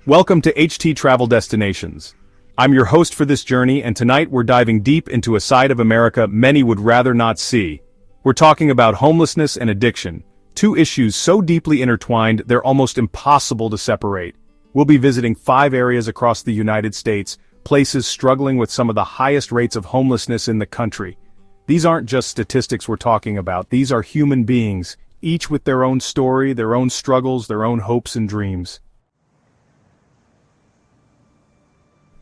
Welcome to HT Travel Destinations. I'm your host for this journey, and tonight we're diving deep into a side of America many would rather not see. We're talking about homelessness and addiction, two issues so deeply intertwined they're almost impossible to separate. We'll be visiting 5 areas across the United States, places struggling with some of the highest rates of homelessness in the country. These aren't just statistics we're talking about, these are human beings, each with their own story, their own struggles, their own hopes and dreams.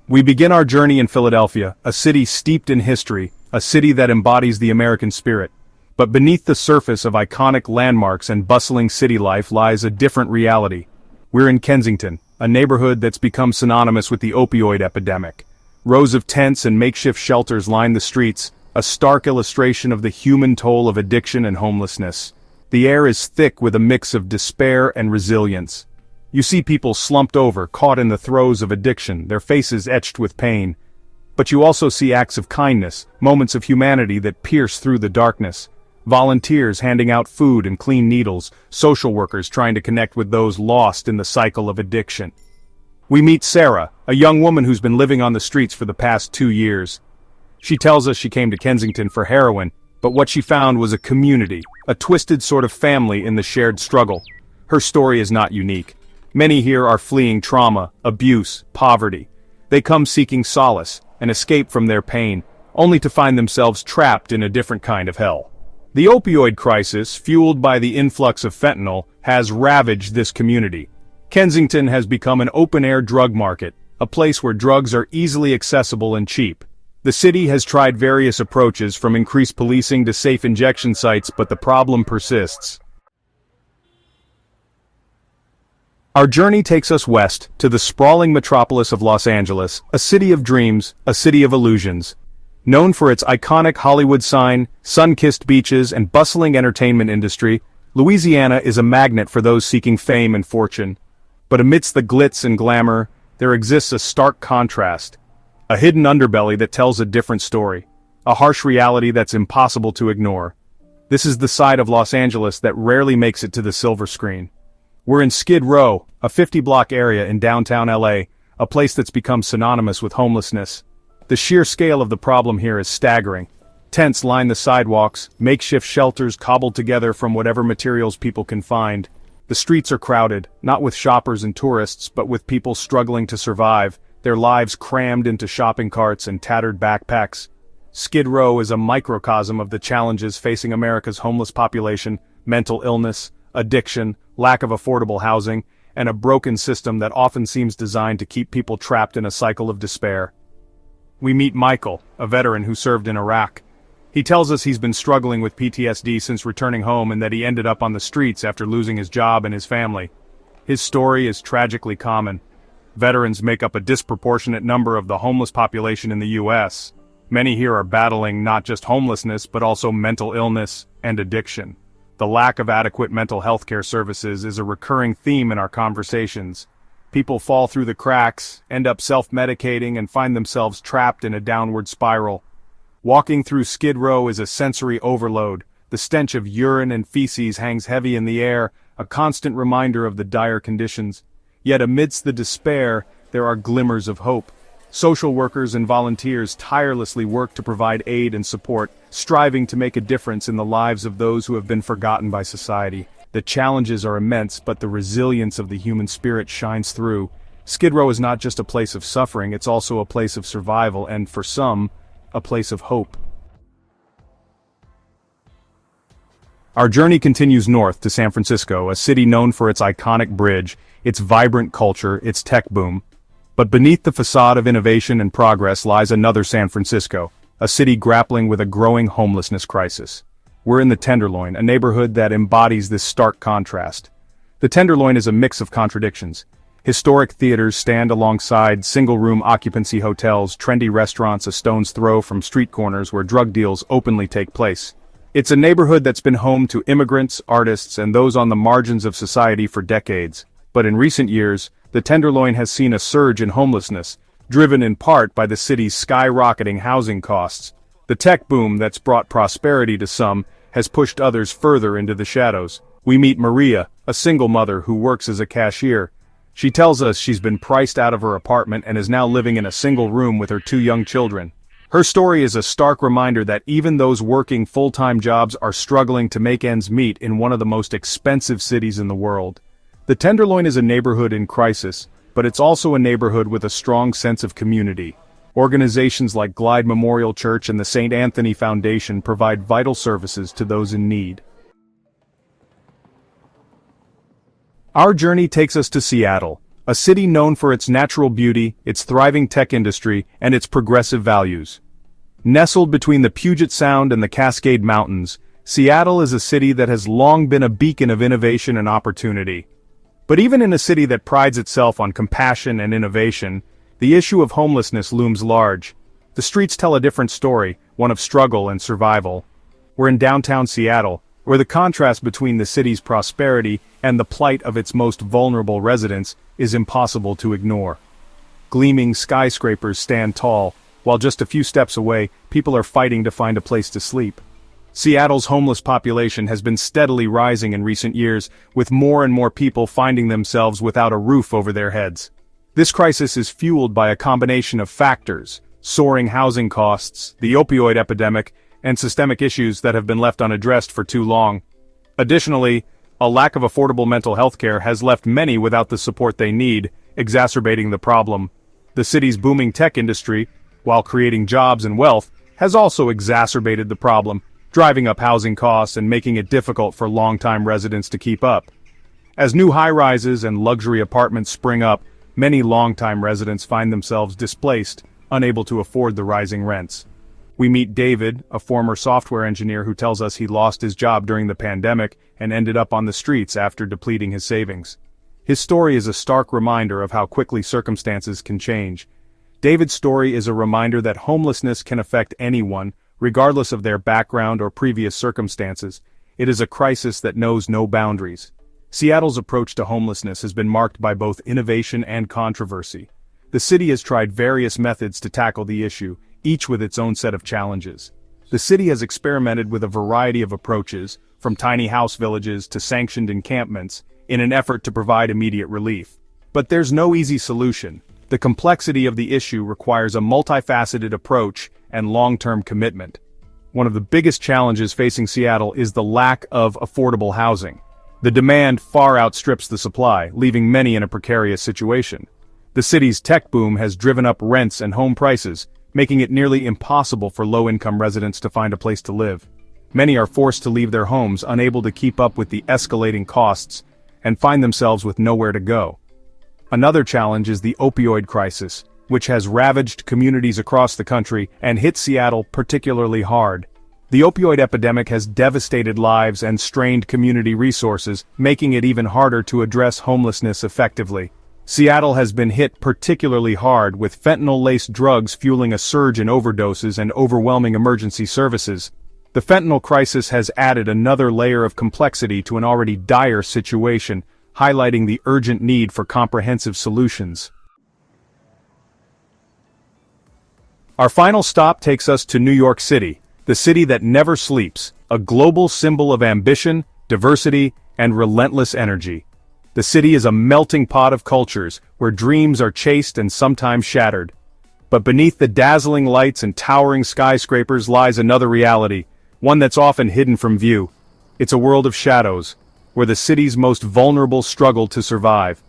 We begin our journey in Philadelphia, a city steeped in history, a city that embodies the American spirit. But beneath the surface of iconic landmarks and bustling city life lies a different reality. We're in Kensington, a neighborhood that's become synonymous with the opioid epidemic. Rows of tents and makeshift shelters line the streets, a stark illustration of the human toll of addiction and homelessness. The air is thick with a mix of despair and resilience. You see people slumped over, caught in the throes of addiction, their faces etched with pain. But you also see acts of kindness, moments of humanity that pierce through the darkness. Volunteers handing out food and clean needles, social workers trying to connect with those lost in the cycle of addiction. We meet Sarah, a young woman who's been living on the streets for the past 2 years. She tells us she came to Kensington for heroin, but what she found was a community, a twisted sort of family in the shared struggle. Her story is not unique. Many here are fleeing trauma, abuse, poverty. They come seeking solace, an escape from their pain, only to find themselves trapped in a different kind of hell. The opioid crisis, fueled by the influx of fentanyl, has ravaged this community. Kensington has become an open-air drug market, a place where drugs are easily accessible and cheap. The city has tried various approaches, from increased policing to safe injection sites, but the problem persists. Our journey takes us west, to the sprawling metropolis of Los Angeles, a city of dreams, a city of illusions. Known for its iconic Hollywood sign, sun-kissed beaches, and bustling entertainment industry, Louisiana is a magnet for those seeking fame and fortune. But amidst the glitz and glamour, there exists a stark contrast. A hidden underbelly that tells a different story. A harsh reality that's impossible to ignore. This is the side of Los Angeles that rarely makes it to the silver screen. We're in Skid Row, a 50-block area in downtown LA, a place that's become synonymous with homelessness. The sheer scale of the problem here is staggering. Tents line the sidewalks, makeshift shelters cobbled together from whatever materials people can find. The streets are crowded, not with shoppers and tourists, but with people struggling to survive, their lives crammed into shopping carts and tattered backpacks. Skid Row is a microcosm of the challenges facing America's homeless population: mental illness, addiction, lack of affordable housing, and a broken system that often seems designed to keep people trapped in a cycle of despair. We meet Michael, a veteran who served in Iraq. He tells us he's been struggling with PTSD since returning home and that he ended up on the streets after losing his job and his family. His story is tragically common. Veterans make up a disproportionate number of the homeless population in the U.S. Many here are battling not just homelessness but also mental illness and addiction. The lack of adequate mental health care services is a recurring theme in our conversations. People fall through the cracks, end up self-medicating, and find themselves trapped in a downward spiral. Walking through Skid Row is a sensory overload. The stench of urine and feces hangs heavy in the air, a constant reminder of the dire conditions. Yet amidst the despair, there are glimmers of hope. Social workers and volunteers tirelessly work to provide aid and support, striving to make a difference in the lives of those who have been forgotten by society. The challenges are immense, but the resilience of the human spirit shines through. Skid Row is not just a place of suffering, it's also a place of survival, and for some, a place of hope. Our journey continues north to San Francisco, a city known for its iconic bridge, its vibrant culture, its tech boom. But beneath the facade of innovation and progress lies another San Francisco, a city grappling with a growing homelessness crisis. We're in the Tenderloin, a neighborhood that embodies this stark contrast. The Tenderloin is a mix of contradictions. Historic theaters stand alongside single-room occupancy hotels, trendy restaurants a stone's throw from street corners where drug deals openly take place. It's a neighborhood that's been home to immigrants, artists, and those on the margins of society for decades. But in recent years, the Tenderloin has seen a surge in homelessness, driven in part by the city's skyrocketing housing costs. The tech boom that's brought prosperity to some has pushed others further into the shadows. We meet Maria, a single mother who works as a cashier. She tells us she's been priced out of her apartment and is now living in a single room with her 2 young children. Her story is a stark reminder that even those working full-time jobs are struggling to make ends meet in one of the most expensive cities in the world. The Tenderloin is a neighborhood in crisis, but it's also a neighborhood with a strong sense of community. Organizations like Glide Memorial Church and the St. Anthony Foundation provide vital services to those in need. Our journey takes us to Seattle, a city known for its natural beauty, its thriving tech industry, and its progressive values. Nestled between the Puget Sound and the Cascade Mountains, Seattle is a city that has long been a beacon of innovation and opportunity. But even in a city that prides itself on compassion and innovation, the issue of homelessness looms large. The streets tell a different story, one of struggle and survival. We're in downtown Seattle, where the contrast between the city's prosperity and the plight of its most vulnerable residents is impossible to ignore. Gleaming skyscrapers stand tall, while just a few steps away, people are fighting to find a place to sleep. Seattle's homeless population has been steadily rising in recent years, with more and more people finding themselves without a roof over their heads. This crisis is fueled by a combination of factors: soaring housing costs, the opioid epidemic, and systemic issues that have been left unaddressed for too long. Additionally, a lack of affordable mental health care has left many without the support they need, exacerbating the problem. The city's booming tech industry, while creating jobs and wealth, has also exacerbated the problem, driving up housing costs and making it difficult for longtime residents to keep up. As new high-rises and luxury apartments spring up, many longtime residents find themselves displaced, unable to afford the rising rents. We meet David, a former software engineer who tells us he lost his job during the pandemic and ended up on the streets after depleting his savings. His story is a stark reminder of how quickly circumstances can change. David's story is a reminder that homelessness can affect anyone, regardless of their background or previous circumstances. It is a crisis that knows no boundaries. Seattle's approach to homelessness has been marked by both innovation and controversy. The city has tried various methods to tackle the issue, each with its own set of challenges. The city has experimented with a variety of approaches, from tiny house villages to sanctioned encampments, in an effort to provide immediate relief. But there's no easy solution. The complexity of the issue requires a multifaceted approach and long-term commitment. One of the biggest challenges facing Seattle is the lack of affordable housing. The demand far outstrips the supply, leaving many in a precarious situation. The city's tech boom has driven up rents and home prices, making it nearly impossible for low-income residents to find a place to live. Many are forced to leave their homes, unable to keep up with the escalating costs, and find themselves with nowhere to go. Another challenge is the opioid crisis, which has ravaged communities across the country and hit Seattle particularly hard. The opioid epidemic has devastated lives and strained community resources, making it even harder to address homelessness effectively. Seattle has been hit particularly hard, with fentanyl-laced drugs fueling a surge in overdoses and overwhelming emergency services. The fentanyl crisis has added another layer of complexity to an already dire situation, highlighting the urgent need for comprehensive solutions. Our final stop takes us to New York City, the city that never sleeps, a global symbol of ambition, diversity, and relentless energy. The city is a melting pot of cultures, where dreams are chased and sometimes shattered. But beneath the dazzling lights and towering skyscrapers lies another reality, one that's often hidden from view. It's a world of shadows, where the city's most vulnerable struggle to survive.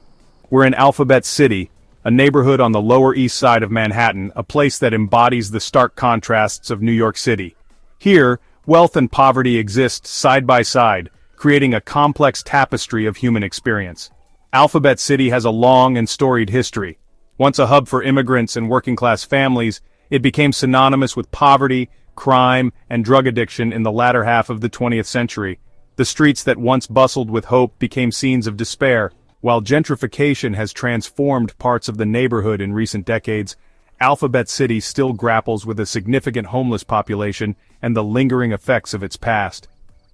We're in Alphabet City, a neighborhood on the Lower East Side of Manhattan, a place that embodies the stark contrasts of New York City. Here, wealth and poverty exist side by side, creating a complex tapestry of human experience. Alphabet City has a long and storied history. Once a hub for immigrants and working-class families, it became synonymous with poverty, crime, and drug addiction in the latter half of the 20th century. The streets that once bustled with hope became scenes of despair. While gentrification has transformed parts of the neighborhood in recent decades, Alphabet City still grapples with a significant homeless population and the lingering effects of its past.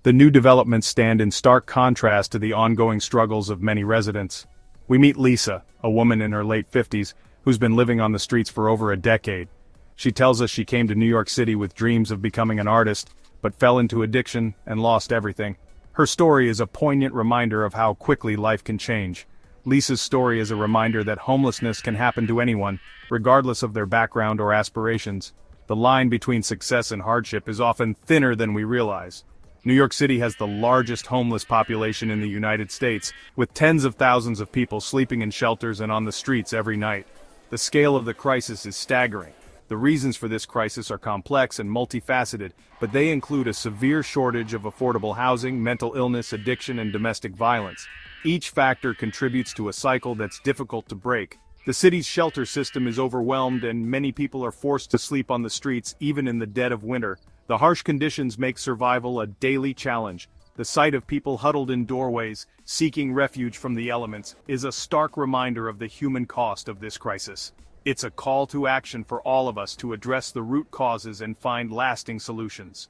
The new developments stand in stark contrast to the ongoing struggles of many residents. We meet Lisa, a woman in her late 50s, who's been living on the streets for over a decade. She tells us she came to New York City with dreams of becoming an artist, but fell into addiction and lost everything. Her story is a poignant reminder of how quickly life can change. Lisa's story is a reminder that homelessness can happen to anyone, regardless of their background or aspirations. The line between success and hardship is often thinner than we realize. New York City has the largest homeless population in the United States, with tens of thousands of people sleeping in shelters and on the streets every night. The scale of the crisis is staggering. The reasons for this crisis are complex and multifaceted, but they include a severe shortage of affordable housing, mental illness, addiction, and domestic violence. Each factor contributes to a cycle that's difficult to break. The city's shelter system is overwhelmed and many people are forced to sleep on the streets even in the dead of winter. The harsh conditions make survival a daily challenge. The sight of people huddled in doorways, seeking refuge from the elements, is a stark reminder of the human cost of this crisis. It's a call to action for all of us to address the root causes and find lasting solutions.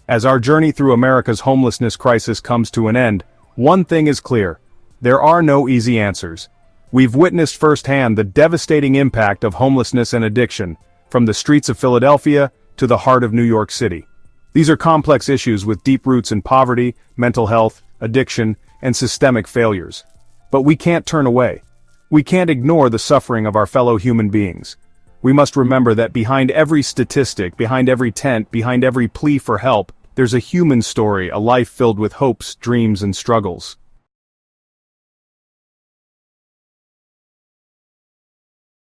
As our journey through America's homelessness crisis comes to an end, one thing is clear: there are no easy answers. We've witnessed firsthand the devastating impact of homelessness and addiction, from the streets of Philadelphia to the heart of New York City. These are complex issues with deep roots in poverty, mental health, addiction, and systemic failures. But we can't turn away. We can't ignore the suffering of our fellow human beings. We must remember that behind every statistic, behind every tent, behind every plea for help, there's a human story, a life filled with hopes, dreams, and struggles.